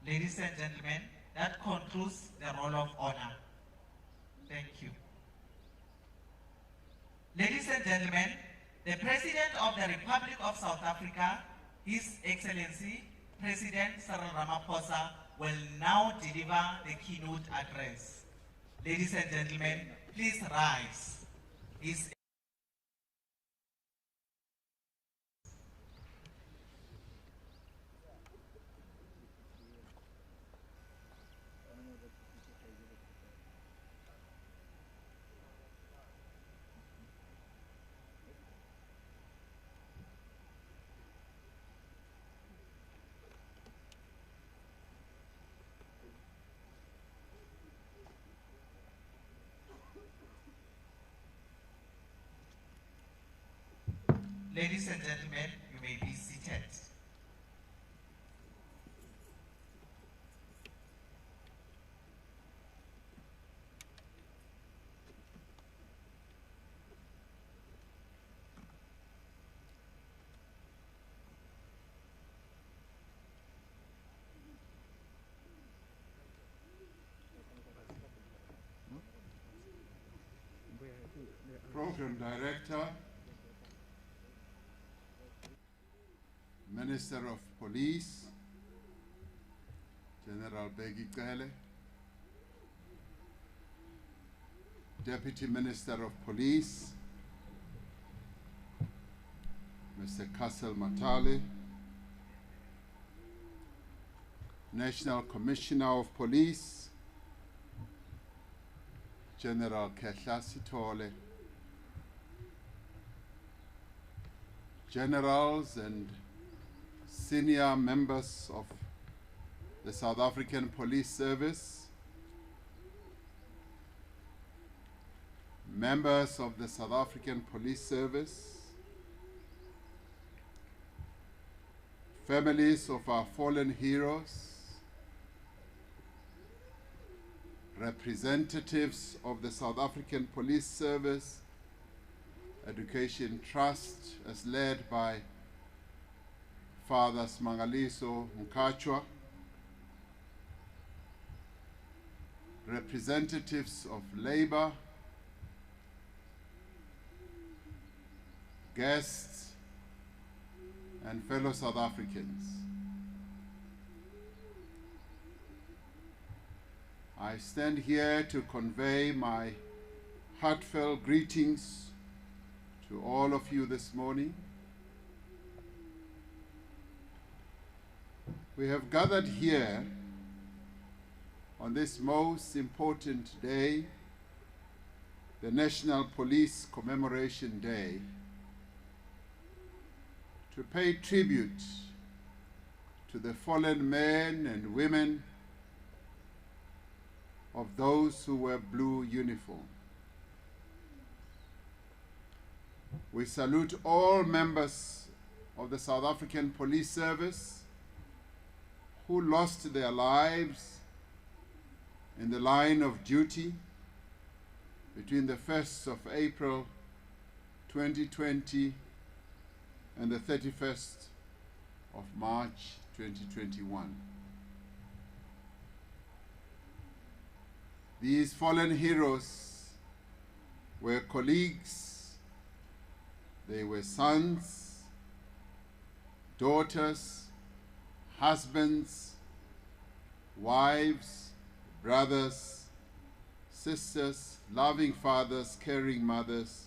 Ladies and gentlemen, that concludes the roll of honor. Thank you. Ladies and gentlemen, the President of the Republic of South Africa, His Excellency President Cyril Ramaphosa, will now deliver the keynote address. Ladies and gentlemen, please rise. Ladies and gentlemen, you may be seated. Program Director, Minister of Police, General Begi Kele, Deputy Minister of Police, Mr. Kassel Matale, National Commissioner of Police, General Kehla Sithole, generals and senior members of the South African Police Service, members of the South African Police Service, families of our fallen heroes, representatives of the South African Police Service Education Trust, as led by Father Smangaliso Mkachwa, representatives of Labour, guests, and fellow South Africans. I stand here to convey my heartfelt greetings to all of you this morning. We have gathered here on this most important day, the National Police Commemoration Day, to pay tribute to the fallen men and women of those who wear blue uniform. We salute all members of the South African Police Service who lost their lives in the line of duty between the 1st of April 2020 and the 31st of March 2021. These fallen heroes were colleagues, they were sons, daughters, husbands, wives, brothers, sisters, loving fathers, caring mothers.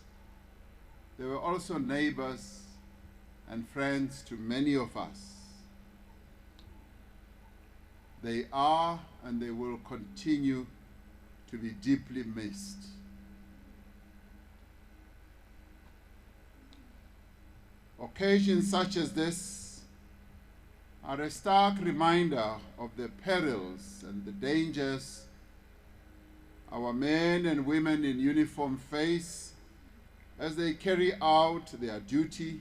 They were also neighbors and friends to many of us. They are and they will continue to be deeply missed. Occasions such as this are a stark reminder of the perils and the dangers our men and women in uniform face as they carry out their duty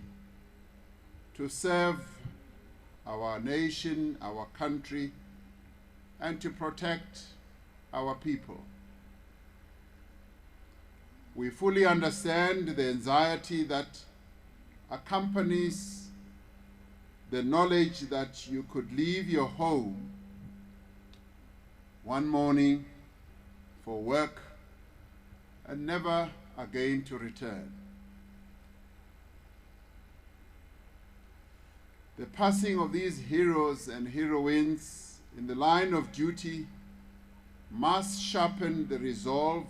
to serve our nation, our country, and to protect our people. We fully understand the anxiety that accompanies the knowledge that you could leave your home one morning for work and never again to return. The passing of these heroes and heroines in the line of duty must sharpen the resolve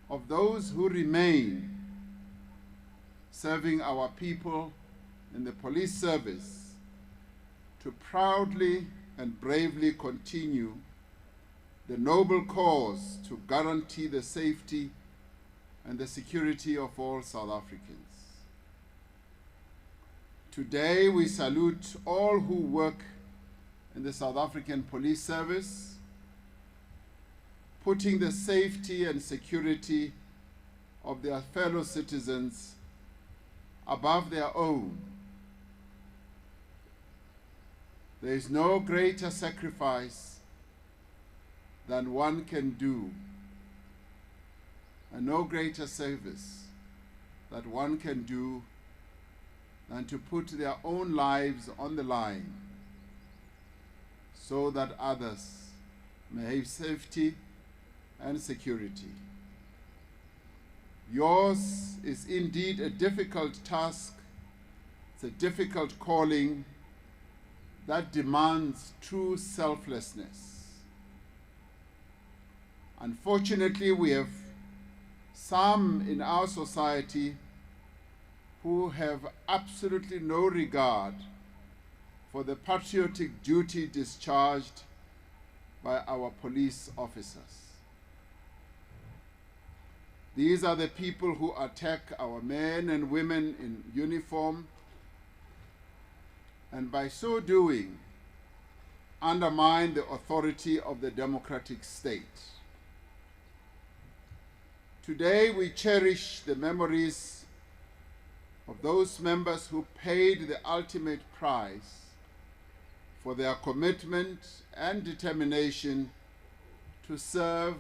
of those who remain serving our people in the police service to proudly and bravely continue the noble cause to guarantee the safety and the security of all South Africans. Today, we salute all who work in the South African Police Service, putting the safety and security of their fellow citizens above their own. There is no greater sacrifice than one can do, and no greater service that one can do than to put their own lives on the line so that others may have safety and security. Yours is indeed a difficult task. It's a difficult calling that demands true selflessness. Unfortunately, we have some in our society who have absolutely no regard for the patriotic duty discharged by our police officers. These are the people who attack our men and women in uniform, and by so doing, undermine the authority of the democratic state. Today, we cherish the memories of those members who paid the ultimate price for their commitment and determination to serve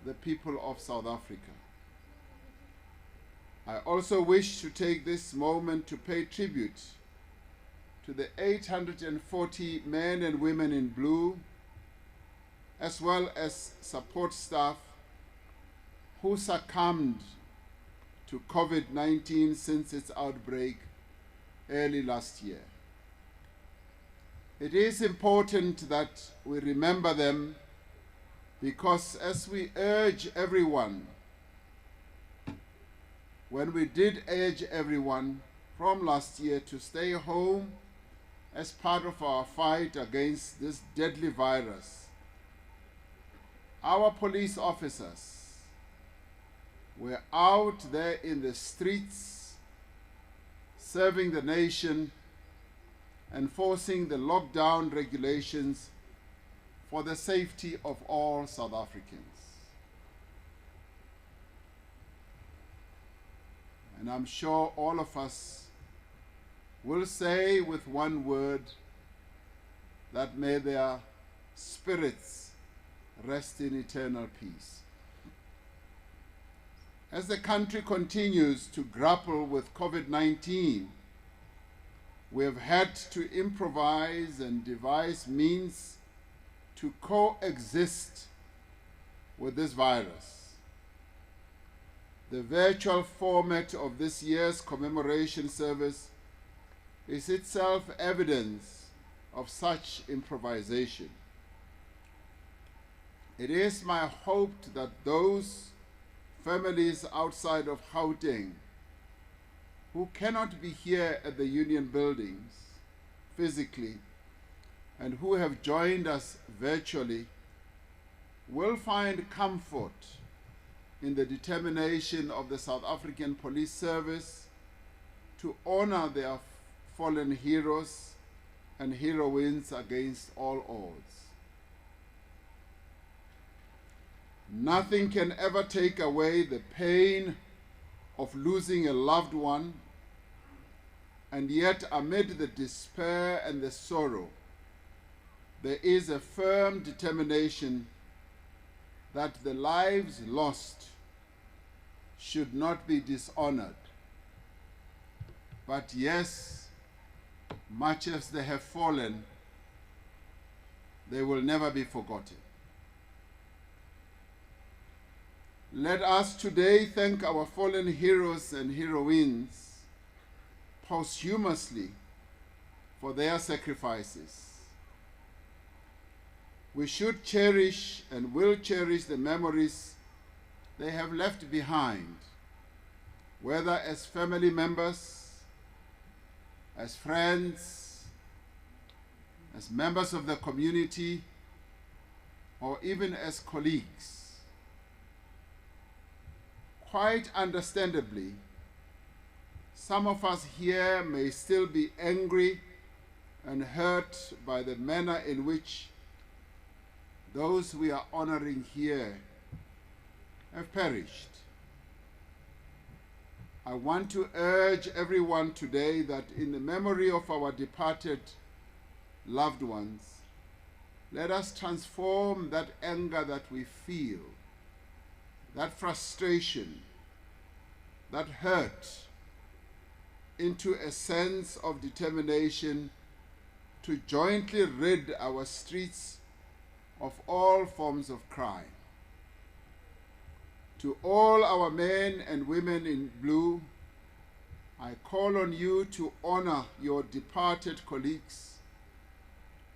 the people of South Africa. I also wish to take this moment to pay tribute to the 840 men and women in blue, as well as support staff who succumbed to COVID-19 since its outbreak early last year. It is important that we remember them because, as we urge everyone, when we did urge everyone from last year to stay home as part of our fight against this deadly virus, our police officers were out there in the streets, serving the nation, enforcing the lockdown regulations for the safety of all South Africans. And I'm sure all of us will say with one word that may their spirits rest in eternal peace. As the country continues to grapple with COVID-19, we have had to improvise and devise means to coexist with this virus. The virtual format of this year's commemoration service is itself evidence of such improvisation. It is my hope that those families outside of Gauteng who cannot be here at the Union buildings physically and who have joined us virtually will find comfort in the determination of the South African Police Service to honor their fallen heroes and heroines against all odds. Nothing can ever take away the pain of losing a loved one, and yet amid the despair and the sorrow, there is a firm determination that the lives lost should not be dishonored. But yes, much as they have fallen, they will never be forgotten. Let us today thank our fallen heroes and heroines posthumously for their sacrifices. We should cherish and will cherish the memories they have left behind, whether as family members, as friends, as members of the community, or even as colleagues. Quite understandably, some of us here may still be angry and hurt by the manner in which those we are honoring here have perished. I want to urge everyone today that in the memory of our departed loved ones, let us transform that anger that we feel, that frustration, that hurt, into a sense of determination to jointly rid our streets of all forms of crime. To all our men and women in blue, I call on you to honor your departed colleagues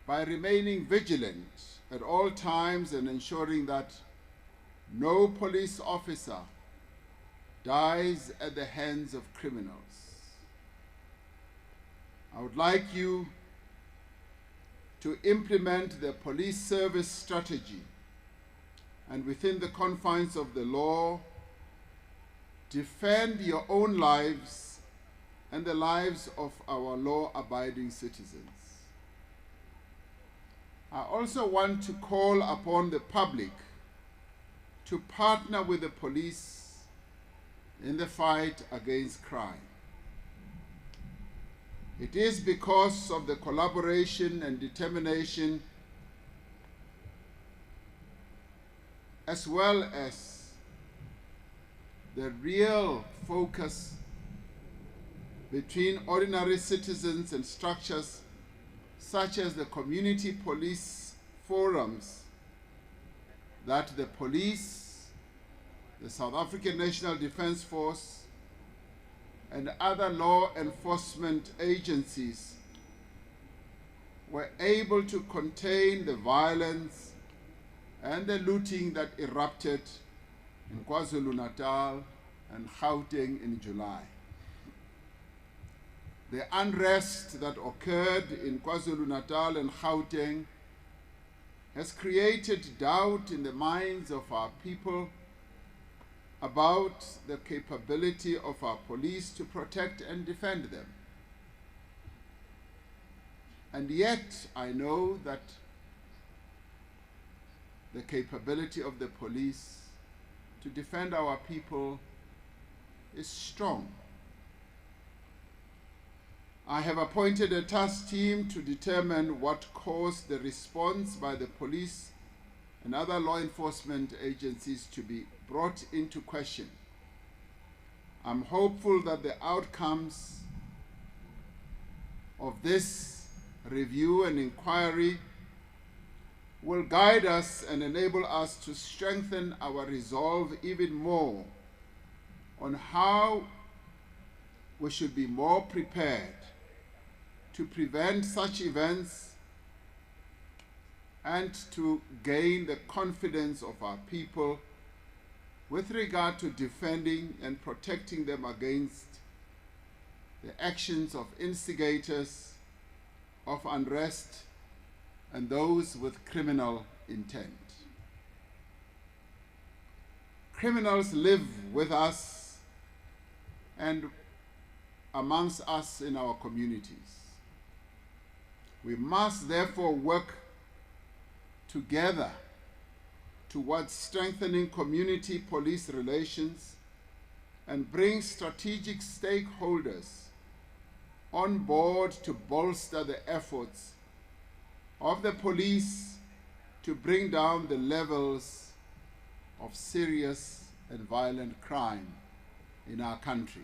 by remaining vigilant at all times and ensuring that no police officer dies at the hands of criminals. I would like you to implement the police service strategy and within the confines of the law, defend your own lives and the lives of our law-abiding citizens. I also want to call upon the public to partner with the police in the fight against crime. It is because of the collaboration and determination, as well as the real focus between ordinary citizens and structures such as the community police forums, that the police, the South African National Defence Force, and other law enforcement agencies were able to contain the violence and the looting that erupted in KwaZulu-Natal and Gauteng in July. The unrest that occurred in KwaZulu-Natal and Gauteng has created doubt in the minds of our people about the capability of our police to protect and defend them. And yet, I know that the capability of the police to defend our people is strong. I have appointed a task team to determine what caused the response by the police and other law enforcement agencies to be brought into question. I'm hopeful that the outcomes of this review and inquiry will guide us and enable us to strengthen our resolve even more on how we should be more prepared to prevent such events and to gain the confidence of our people with regard to defending and protecting them against the actions of instigators of unrest and those with criminal intent. Criminals live with us and amongst us in our communities. We must therefore work together towards strengthening community police relations and bring strategic stakeholders on board to bolster the efforts of the police to bring down the levels of serious and violent crime in our country.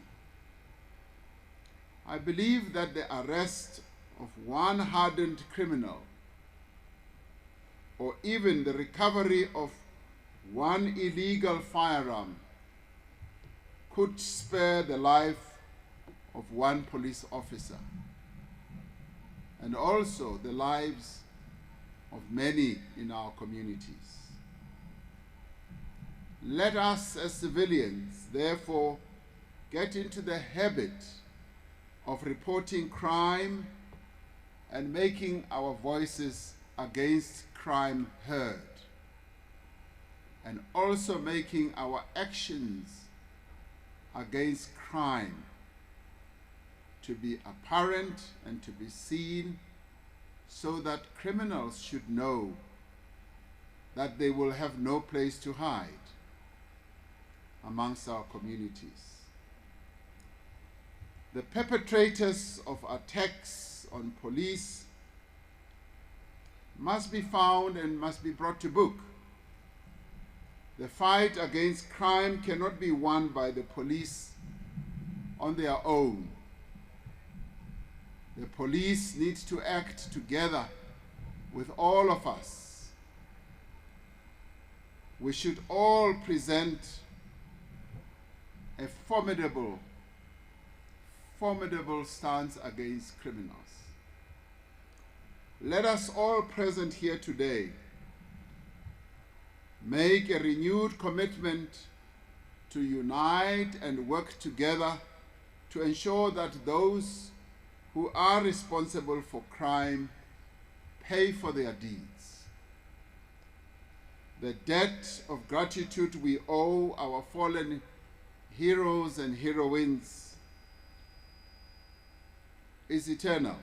I believe that the arrest of one hardened criminal, or even the recovery of one illegal firearm could spare the life of one police officer and also the lives of many in our communities. Let us as civilians, therefore, get into the habit of reporting crime and making our voices against crime heard, and also making our actions against crime to be apparent and to be seen, so that criminals should know that they will have no place to hide amongst our communities. The perpetrators of attacks on police must be found and must be brought to book. The fight against crime cannot be won by the police on their own. The police need to act together with all of us. We should all present a formidable stance against criminals. Let us all present here today make a renewed commitment to unite and work together to ensure that those who are responsible for crime pay for their deeds. The debt of gratitude we owe our fallen heroes and heroines is eternal.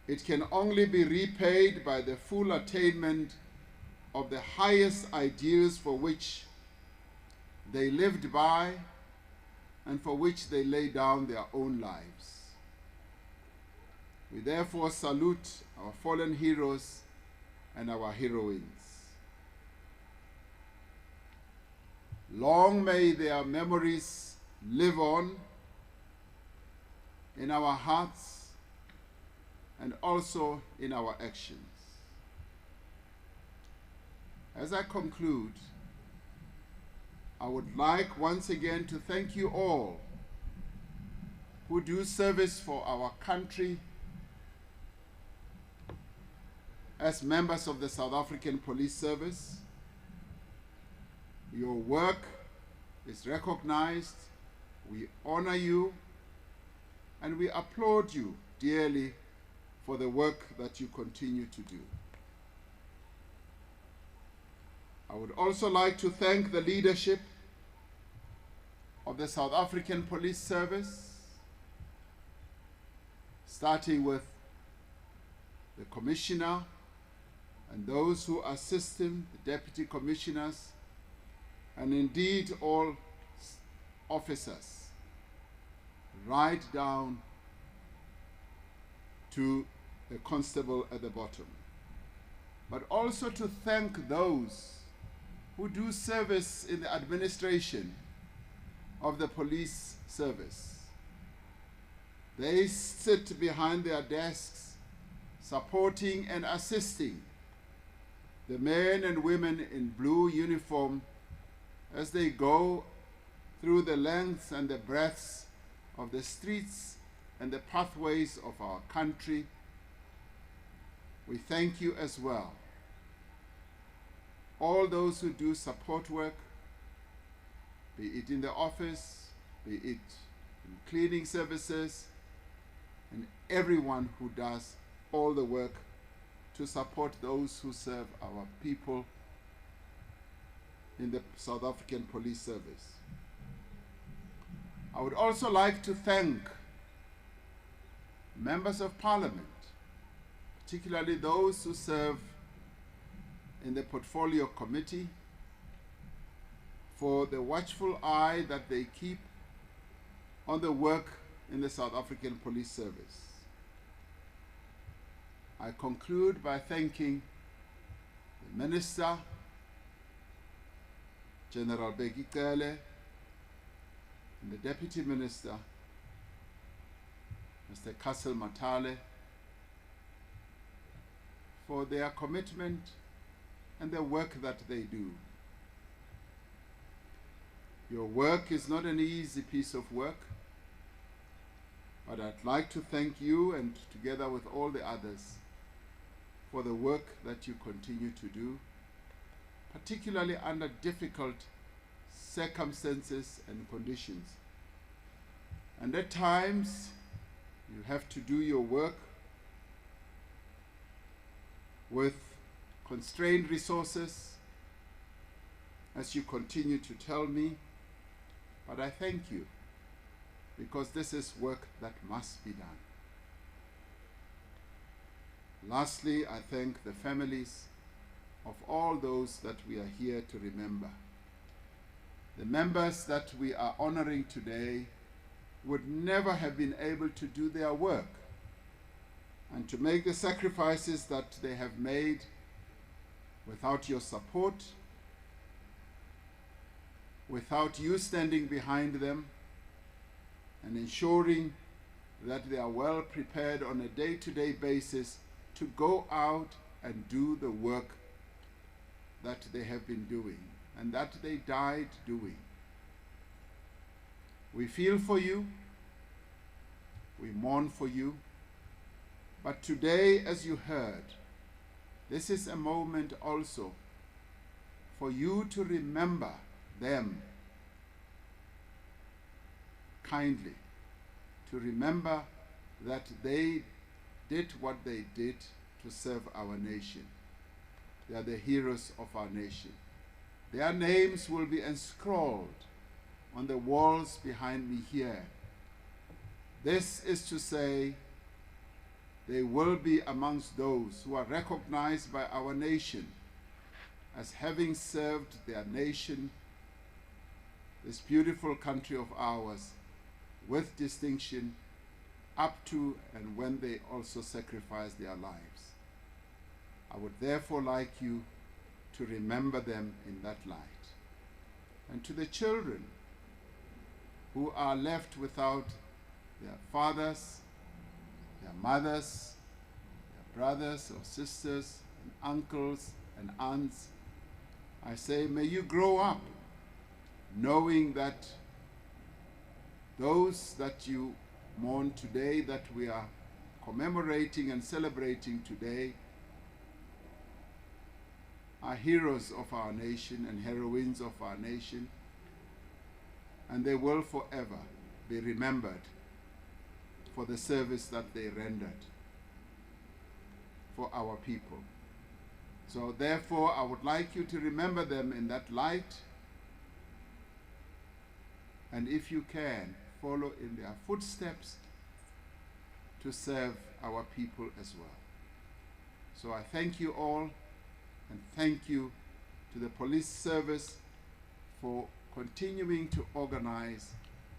It can only be repaid by the full attainment of the highest ideals for which they lived by and for which they laid down their own lives. We therefore salute our fallen heroes and our heroines. Long may their memories live on in our hearts and also in our actions. As I conclude, I would like once again to thank you all who do service for our country as members of the South African Police Service. Your work is recognized, we honor you, and we applaud you dearly for the work that you continue to do. I would also like to thank the leadership of the South African Police Service, starting with the Commissioner and those who assist him, the Deputy Commissioners, and indeed all officers, right down to the constable at the bottom. But also to thank those who do service in the administration of the police service. They sit behind their desks, supporting and assisting the men and women in blue uniform as they go through the lengths and the breadths of the streets and the pathways of our country. We thank you as well. All those who do support work, be it in the office, be it in cleaning services, and everyone who does all the work to support those who serve our people in the South African Police Service. I would also like to thank members of Parliament, particularly those who serve in the Portfolio Committee, for the watchful eye that they keep on the work in the South African Police Service. I conclude by thanking the Minister, General Bheki Cele, and the Deputy Minister, Mr. Castle Matale, for their commitment and the work that they do. Your work is not an easy piece of work, but I'd like to thank you, and together with all the others, for the work that you continue to do, particularly under difficult circumstances and conditions. And at times, you have to do your work with constrained resources, as you continue to tell me, but I thank you, because this is work that must be done. Lastly, I thank the families of all those that we are here to remember. The members that we are honoring today would never have been able to do their work and to make the sacrifices that they have made without your support, without you standing behind them and ensuring that they are well prepared on a day-to-day basis to go out and do the work that they have been doing and that they died doing. We feel for you, we mourn for you, but today, as you heard, this is a moment also for you to remember them kindly, to remember that they did what they did to serve our nation. They are the heroes of our nation. Their names will be inscribed on the walls behind me here. This is to say, they will be amongst those who are recognized by our nation as having served their nation, this beautiful country of ours, with distinction, up to and when they also sacrificed their lives. I would therefore like you to remember them in that light. And to the children who are left without their fathers, their mothers, their brothers or sisters, and uncles and aunts, I say, may you grow up knowing that those that you mourn today, that we are commemorating and celebrating today, are heroes of our nation and heroines of our nation, and they will forever be remembered for the service that they rendered for our people. So therefore, I would like you to remember them in that light, and if you can, follow in their footsteps to serve our people as well. So I thank you all, and thank you to the police service for continuing to organize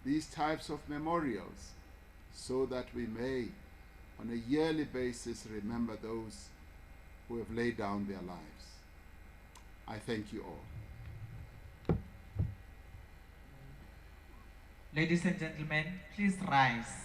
these types of memorials so that we may, on a yearly basis, remember those who have laid down their lives. I thank you all. Ladies and gentlemen, please rise.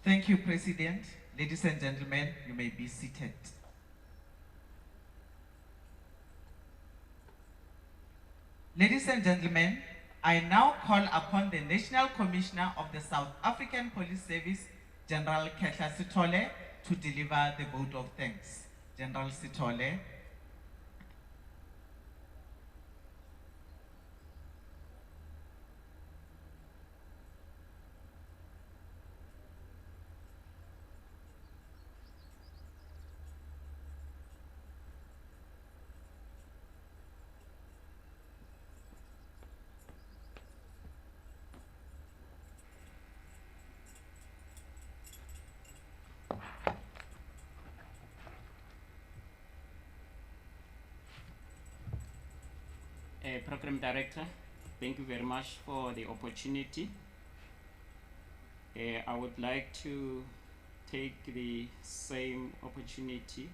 Thank you, President. Ladies and gentlemen, you may be seated. Ladies and gentlemen, I now call upon the National Commissioner of the South African Police Service, General Ketla Sithole, to deliver the vote of thanks. General Sithole. Program Director, thank you very much for the opportunity. I would like to take the same opportunity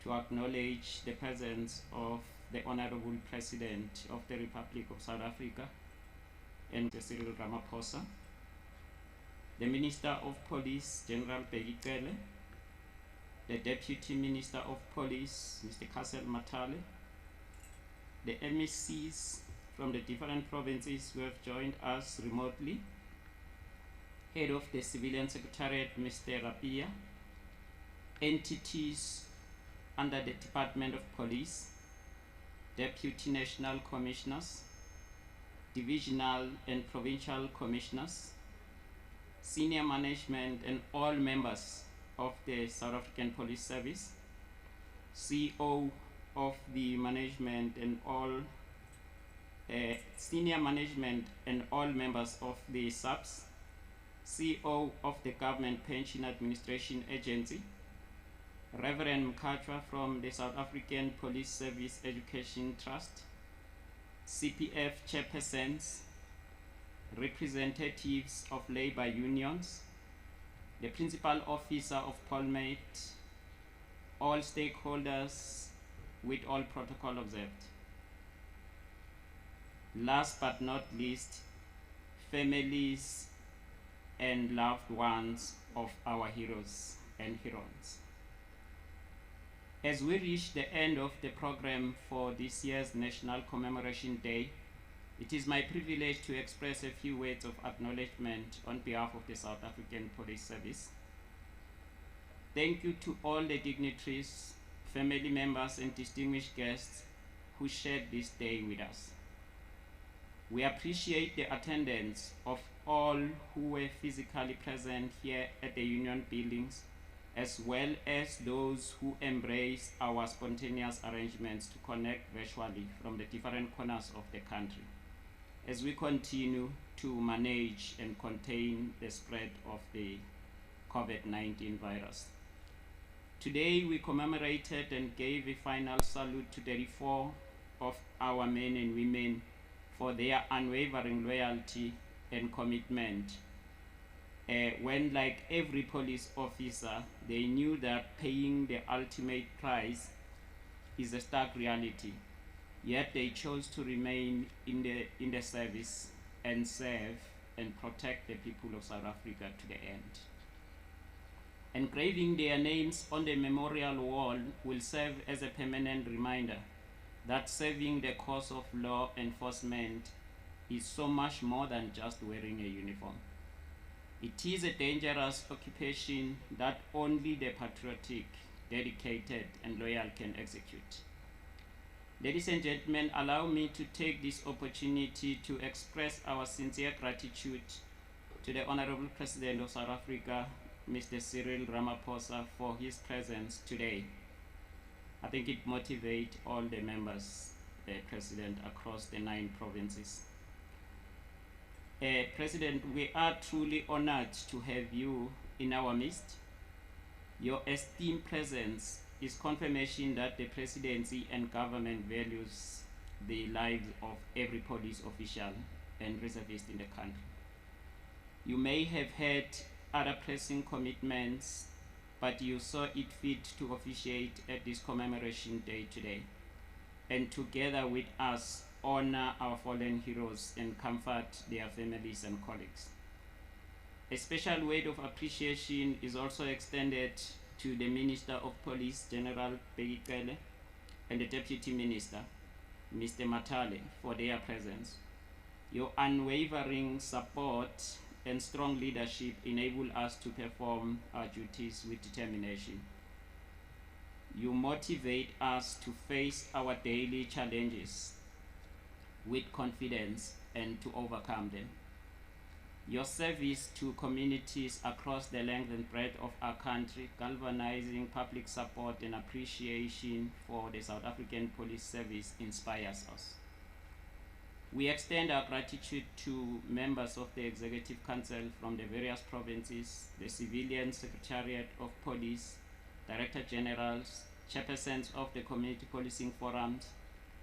to acknowledge the presence of the Honorable President of the Republic of South Africa and Cyril Ramaphosa, the Minister of Police, General Begikele, the Deputy Minister of Police, Mr. Cyril Matale, the MECs from the different provinces who have joined us remotely, Head of the Civilian Secretariat, Mr. Rapia, entities under the Department of Police, Deputy National Commissioners, Divisional and Provincial Commissioners, senior management and all members of the South African Police Service, CEO of the management and all senior management and all members of the SAPS, CEO of the Government Pension Administration Agency, Reverend Mkhatshwa from the South African Police Service Education Trust, CPF chairpersons, representatives of labor unions, the principal officer of Polmate, all stakeholders with all protocol observed. Last but not least, families and loved ones of our heroes and heroines. As we reach the end of the program for this year's National Commemoration Day, it is my privilege to express a few words of acknowledgement on behalf of the South African Police Service. Thank you to all the dignitaries, family members, and distinguished guests who shared this day with us. We appreciate the attendance of all who were physically present here at the Union buildings, as well as those who embraced our spontaneous arrangements to connect virtually from the different corners of the country, as we continue to manage and contain the spread of the COVID-19 virus. Today, we commemorated and gave a final salute to 34 of our men and women for their unwavering loyalty and commitment. When, like every police officer, they knew that paying the ultimate price is a stark reality, yet they chose to remain in the service and serve and protect the people of South Africa to the end. Engraving their names on the memorial wall will serve as a permanent reminder that serving the cause of law enforcement is so much more than just wearing a uniform. It is a dangerous occupation that only the patriotic, dedicated, and loyal can execute. Ladies and gentlemen, allow me to take this opportunity to express our sincere gratitude to the Honorable President of South Africa, Mr. Cyril Ramaphosa, for his presence today. I think it motivates all the members, the President, across the 9 provinces. President, we are truly honored to have you in our midst. Your esteemed presence is confirmation that the presidency and government values the lives of every police official and reservist in the country. You may have had other pressing commitments, but you saw it fit to officiate at this commemoration day today, and together with us, honor our fallen heroes and comfort their families and colleagues. A special word of appreciation is also extended to the Minister of Police, General Begikele, and the Deputy Minister, Mr. Matale, for their presence. Your unwavering support and strong leadership enable us to perform our duties with determination. You motivate us to face our daily challenges with confidence and to overcome them. Your service to communities across the length and breadth of our country, galvanizing public support and appreciation for the South African Police Service, inspires us. We extend our gratitude to members of the Executive Council from the various provinces, the Civilian Secretariat of Police, Director Generals, chairpersons of the Community Policing Forums,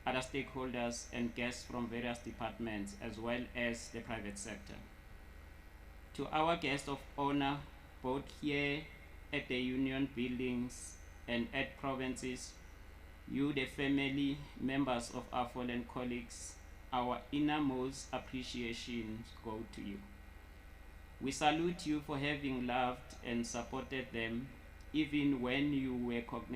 other stakeholders and guests from various departments, as well as the private sector. To our guests of honor, both here at the Union buildings and at provinces, you, the family members of our fallen colleagues, our innermost appreciation go to you. We salute you for having loved and supported them even when you were cognizant